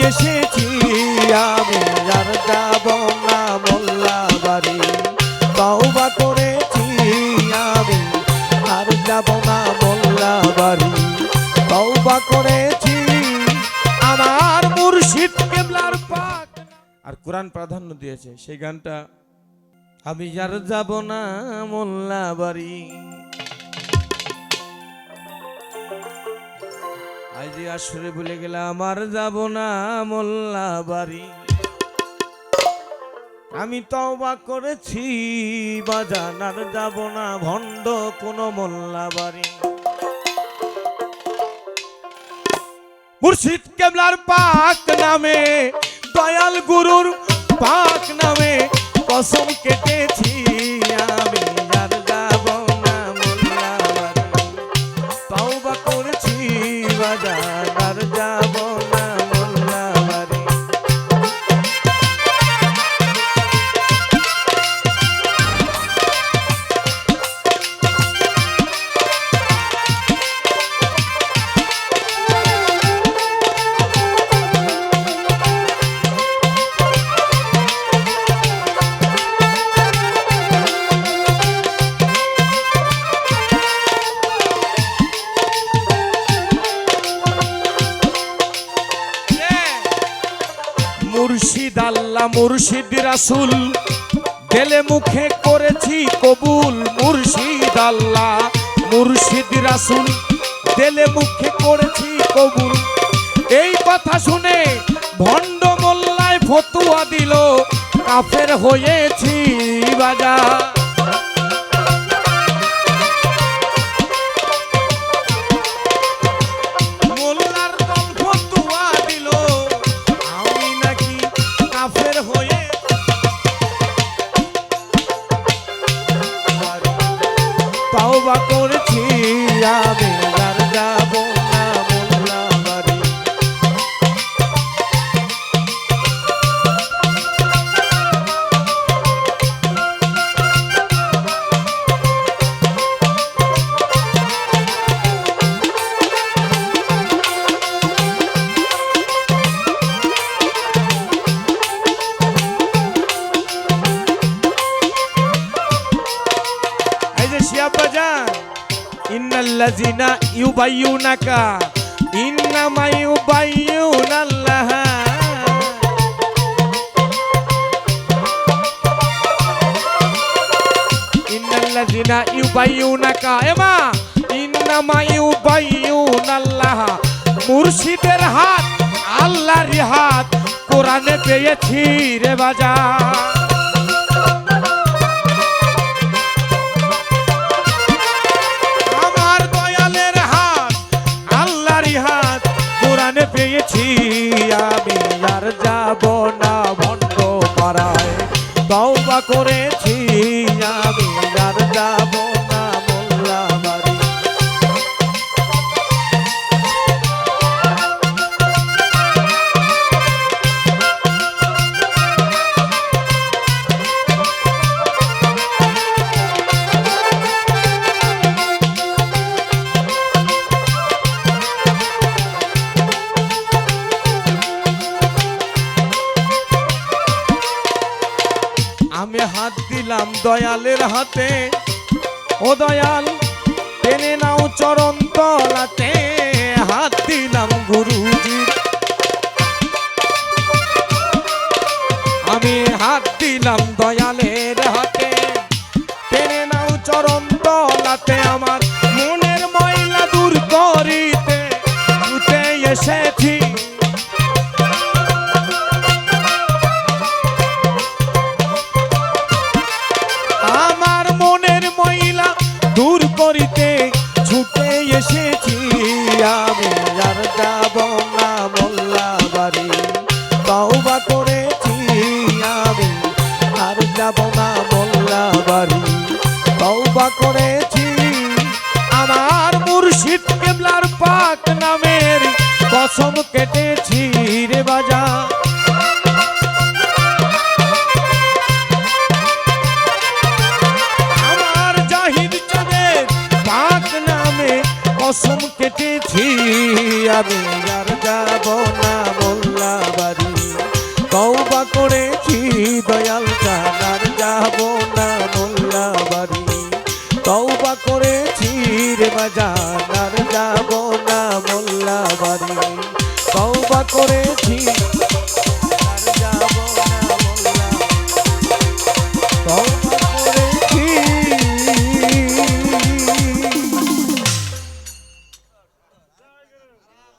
এসেছি আমি আর যাব না মোল্লা বাড়ি। তওবা করেছি আমি আর যাব না মোল্লা বাড়ি। তওবা করেছি আমার মুর্শিদ কিবলার পাক। আর কোরআন প্রাধান্য দিয়েছে সেই গানটা, আমি আর যাব না মোল্লা বাড়ি। আজ আসরে বলে গেলাম আর যাব না মোল্লা বাড়ি। আমি তওবা করেছি বাজান আর যাব না ভণ্ড কোন মোল্লা বাড়ি। মুর্শিদ কিবলার পাক নামে দয়াল গুরুর পাক নামে কসম কেটেছি আমি আর যাব না মোল্লা বাড়ি। তওবা করেছি বাজান আর যাব না মোল্লা বাড়ি। মুর্শিদ আল্লাহ মুর্শিদ রাসূল দিলে মুখে করেছি কবুল। মুর্শিদ আল্লাহ মুর্শিদ রাসূল দিলে মুখে করেছি কবুল। এই কথা শুনে ভণ্ড মোল্লায় ফতুয়া দিল কাফের হয়েছি বাজার। তওবা করেছি আমি আর যাব না মোল্লা বাড়ি। এই যে শিয়া বাজান, ইন্নাল্লাযিনা ইউবাইয়ুনাকা ইন্নামা ইউবাইয়ুনাল্লাহ। ইন্নাল্লাযিনা ইউবাইয়ুনাকা এমা ইন্নামা ইউবাইয়ুনাল্লাহ। মুর্শিদের হাত আল্লাহর হাত কোরআনে পেয়েছি রে বাজার। পেয়েছি আমি আর যাব না ভণ্ড পাড়ায়। তওবা করেছি আমি আর যাব না মোল্লা বাড়ি। আমি হাত দিলাম দয়ালের হাতে, ও দয়াল টেনে নাও চরণ তলাতে। হাত দিলাম গুরুজির, আমি হাত দিলাম দয়ালের হাতে, টেনে নাও চরণ তলাতে। আমার মনের ময়লা দূর করিতে ছুটে এসেছি। আমার মনের ময়লা দূর করিতে ছুটে এসেছি আমি আর যাব না মোল্লা বাড়ি। তওবা করেছি আমি আর যাব না মোল্লা বাড়ি। তওবা করেছি আমার মুর্শিদ কিবলার পাক নামের কসম কেটেছি রে বাজার। কসম কেটেছি আমি আর যাব না মোল্লা বাড়ি তওবা করেছি দয়াল জান আর যাব না মোল্লা বাড়ি তওবা করেছি রে বাজান আর যাব না মোল্লা বাড়ি তওবা করেছি